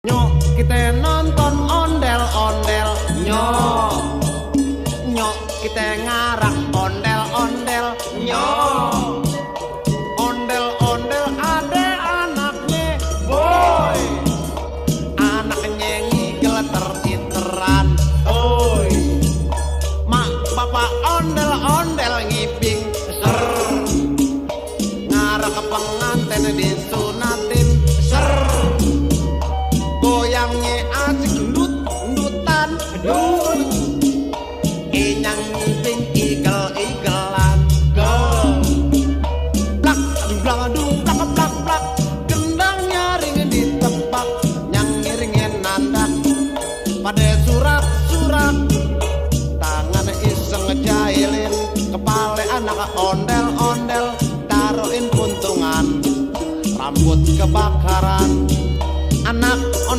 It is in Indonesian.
Nyok kita nonton ondel-ondel, nyok nyok kita ngarak ondel-ondel, nyok ondel-ondel ada anaknya, boy anaknya ngigel teriteran, oi mak bapak ondel-ondel ngiping ser ngarak pengantin disunatin ser goyangnya asik ndut-ndutan aduh inyang ngiping igel-igelan go blak aduh blak blak blak gendangnya ring ditebak nyang ngiringin nandak pada surak-surak tangan iseng ngejailin kepala anak ondel-ondel taruhin puntungan rambut kebakaran